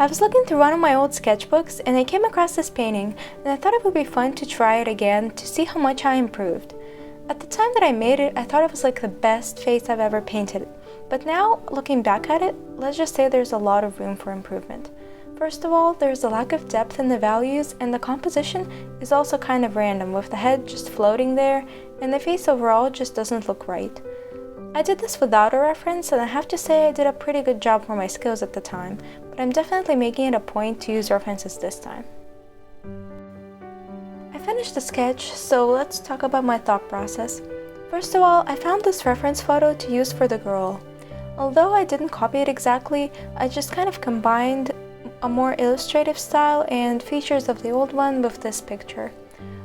I was looking through one of my old sketchbooks and I came across this painting, and I thought it would be fun to try it again to see how much I improved. At the time that I made it, I thought it was like the best face I've ever painted, but now, looking back at it, let's just say there's a lot of room for improvement. First of all, there's a lack of depth in the values, and the composition is also kind of random, with the head just floating there, and the face overall just doesn't look right. I did this without a reference, and I have to say I did a pretty good job for my skills at the time, but I'm definitely making it a point to use references this time. I finished the sketch, so let's talk about my thought process. First of all, I found this reference photo to use for the girl. Although I didn't copy it exactly, I just kind of combined a more illustrative style and features of the old one with this picture.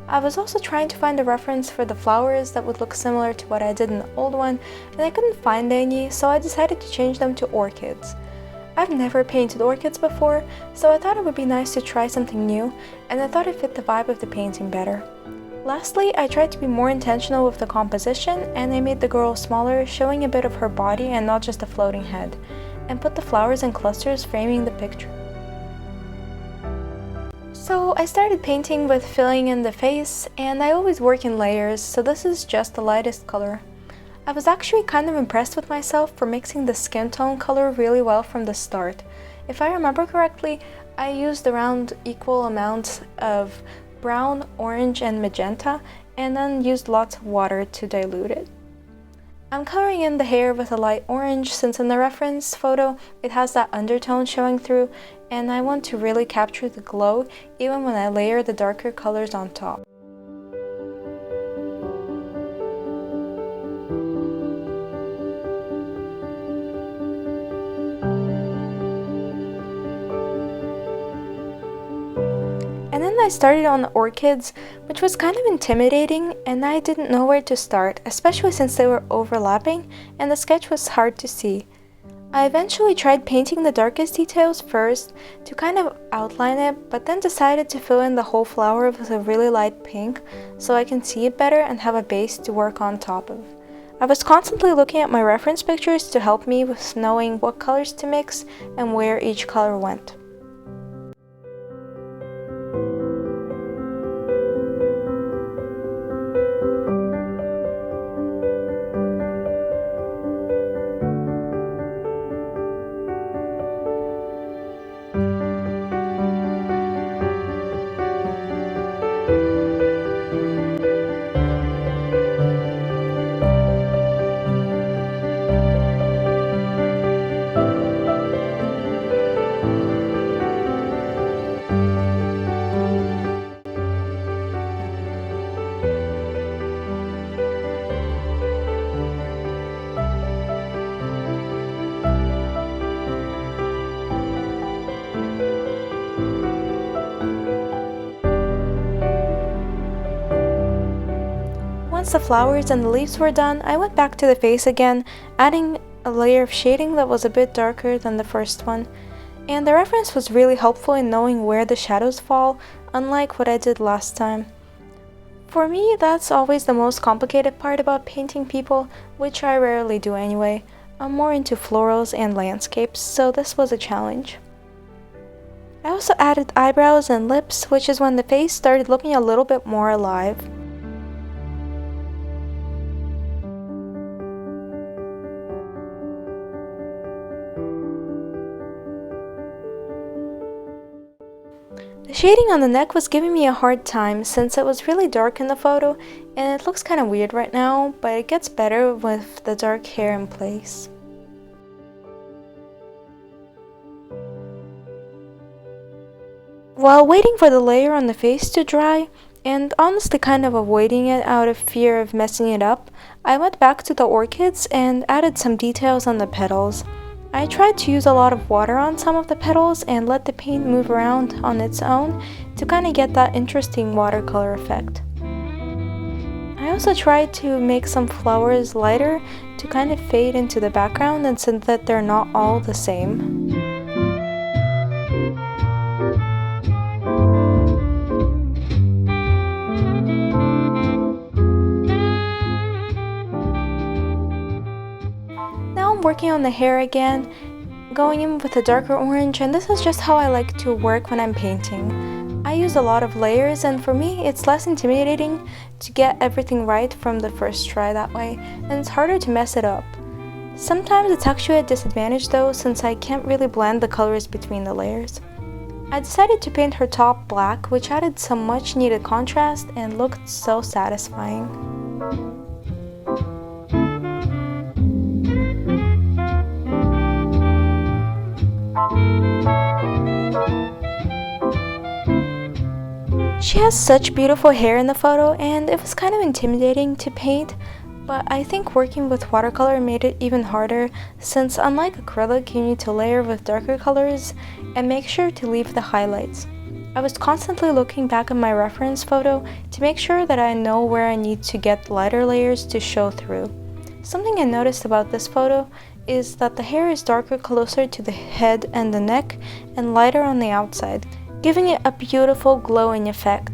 I was also trying to find a reference for the flowers that would look similar to what I did in the old one, and I couldn't find any, so I decided to change them to orchids. I've never painted orchids before, so I thought it would be nice to try something new, and I thought it fit the vibe of the painting better. Lastly, I tried to be more intentional with the composition, and I made the girl smaller, showing a bit of her body and not just a floating head, and put the flowers in clusters framing the picture. So I started painting with filling in the face, and I always work in layers, so this is just the lightest color. I was actually kind of impressed with myself for mixing the skin tone color really well from the start. If I remember correctly, I used around equal amounts of brown, orange, and magenta, and then used lots of water to dilute it. I'm coloring in the hair with a light orange since in the reference photo it has that undertone showing through, and I want to really capture the glow even when I layer the darker colors on top. And then I started on the orchids, which was kind of intimidating, and I didn't know where to start, especially since they were overlapping and the sketch was hard to see. I eventually tried painting the darkest details first to kind of outline it, but then decided to fill in the whole flower with a really light pink so I can see it better and have a base to work on top of. I was constantly looking at my reference pictures to help me with knowing what colors to mix and where each color went. Once the flowers and the leaves were done, I went back to the face again, adding a layer of shading that was a bit darker than the first one. And the reference was really helpful in knowing where the shadows fall, unlike what I did last time. For me, that's always the most complicated part about painting people, which I rarely do anyway. I'm more into florals and landscapes, so this was a challenge. I also added eyebrows and lips, which is when the face started looking a little bit more alive. The shading on the neck was giving me a hard time since it was really dark in the photo, and it looks kind of weird right now, but it gets better with the dark hair in place. While waiting for the layer on the face to dry, and honestly kind of avoiding it out of fear of messing it up, I went back to the orchids and added some details on the petals. I tried to use a lot of water on some of the petals and let the paint move around on its own to kind of get that interesting watercolor effect. I also tried to make some flowers lighter to kind of fade into the background and so that they're not all the same. Now I'm working on the hair again, going in with a darker orange, and this is just how I like to work when I'm painting. I use a lot of layers, and for me it's less intimidating to get everything right from the first try that way, and it's harder to mess it up. Sometimes it's actually a disadvantage though, since I can't really blend the colors between the layers. I decided to paint her top black, which added some much needed contrast and looked so satisfying. She has such beautiful hair in the photo, and it was kind of intimidating to paint, but I think working with watercolor made it even harder, since unlike acrylic you need to layer with darker colors and make sure to leave the highlights. I was constantly looking back at my reference photo to make sure that I know where I need to get lighter layers to show through. Something I noticed about this photo is that the hair is darker closer to the head and the neck and lighter on the outside, giving it a beautiful glowing effect.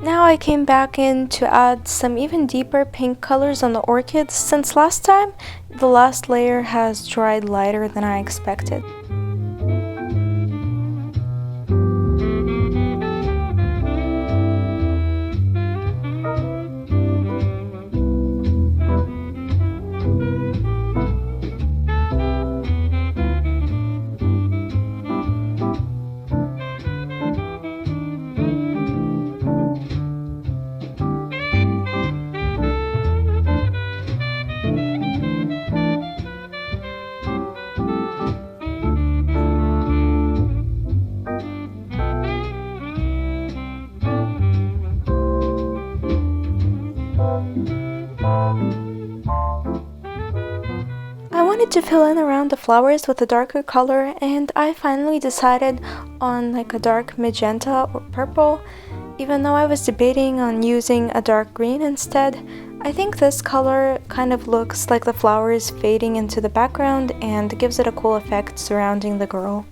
Now I came back in to add some even deeper pink colors on the orchids, since last time the last layer has dried lighter than I expected. I wanted to fill in around the flowers with a darker color, and I finally decided on like a dark magenta or purple, even though I was debating on using a dark green instead. I think this color kind of looks like the flowers fading into the background and gives it a cool effect surrounding the girl.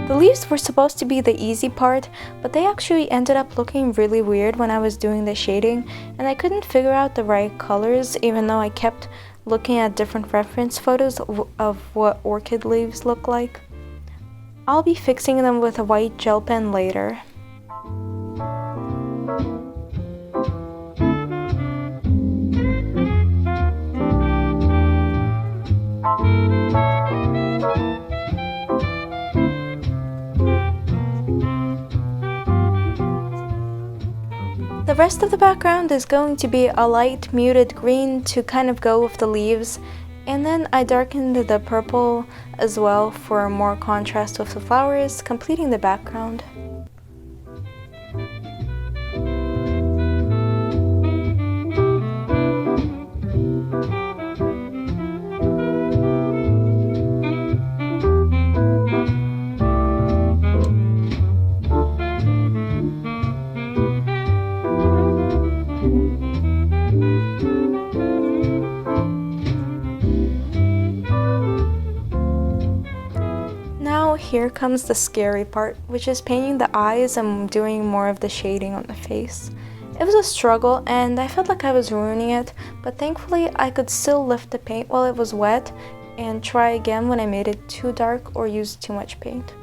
The leaves were supposed to be the easy part, but they actually ended up looking really weird when I was doing the shading, and I couldn't figure out the right colors even though I kept looking at different reference photos of what orchid leaves look like. I'll be fixing them with a white gel pen later. The rest of the background is going to be a light muted green to kind of go with the leaves, and then I darkened the purple as well for more contrast with the flowers, completing the background. Here comes the scary part, which is painting the eyes and doing more of the shading on the face. It was a struggle and I felt like I was ruining it, but thankfully I could still lift the paint while it was wet and try again when I made it too dark or used too much paint.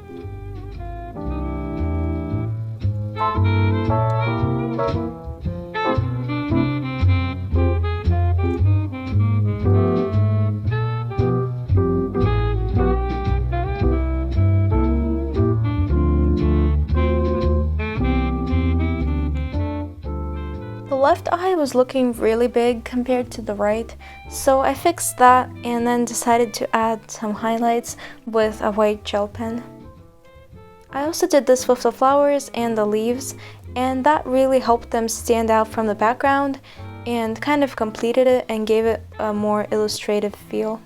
The left eye was looking really big compared to the right, so I fixed that and then decided to add some highlights with a white gel pen. I also did this with the flowers and the leaves, and that really helped them stand out from the background and kind of completed it and gave it a more illustrative feel.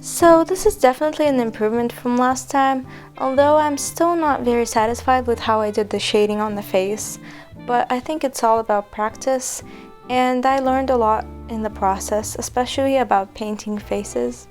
So this is definitely an improvement from last time, although I'm still not very satisfied with how I did the shading on the face, but I think it's all about practice, and I learned a lot in the process, especially about painting faces.